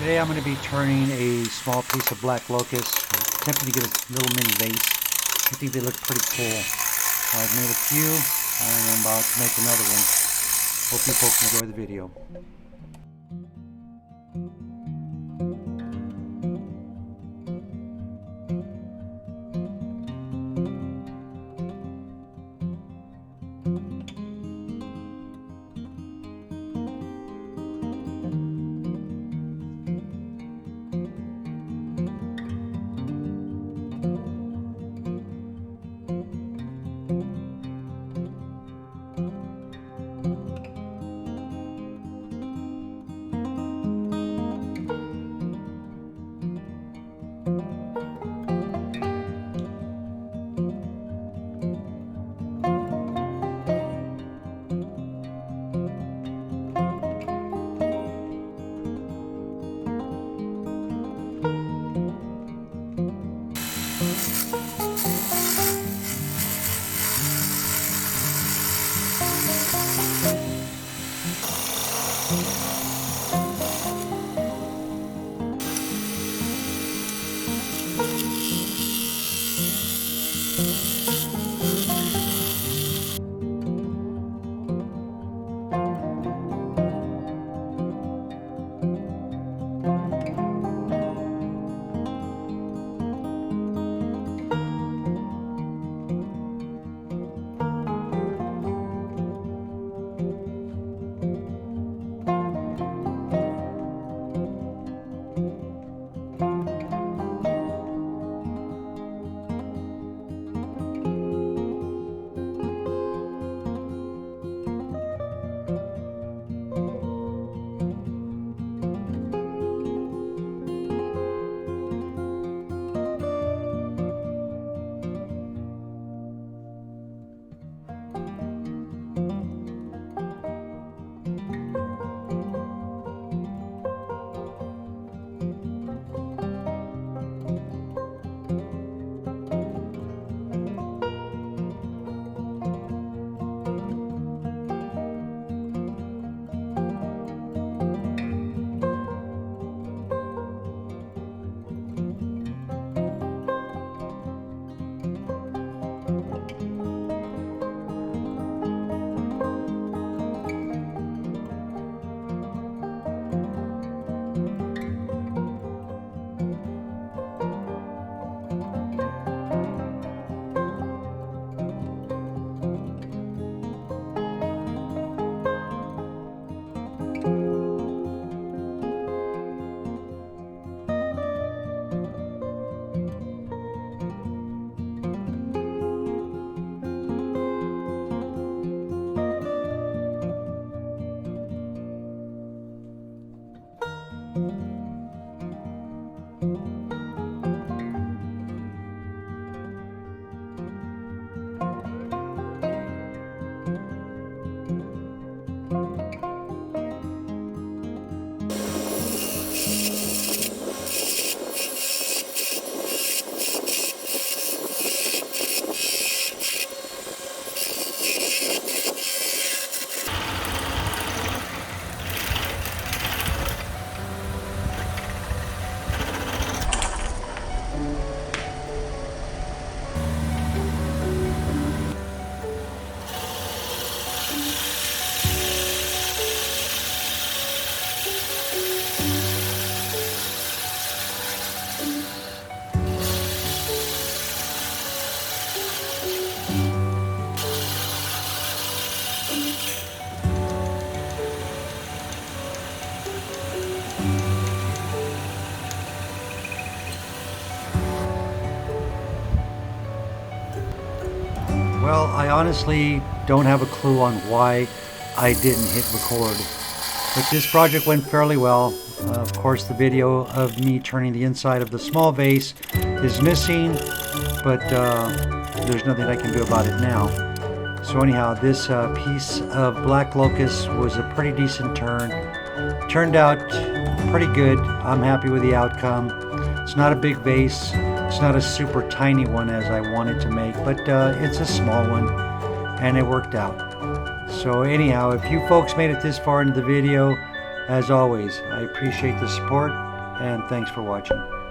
Today I'm going to be turning a small piece of black locust, attempting to get a little mini vase. I think they look pretty cool. I've made a few and I'm about to make another one. Hope you folks enjoy the video. Well, I honestly don't have a clue on why I didn't hit record, but this project went fairly well. Of course, the video of me turning the inside of the small vase is missing, but there's nothing I can do about it now. So anyhow, this piece of black locust was a pretty decent turn. Turned out pretty good. I'm happy with the outcome. It's not a big vase. It's not a super tiny one as I wanted to make, but it's a small one, and it worked out. So anyhow, if you folks made it this far into the video, as always, I appreciate the support. and thanks for watching.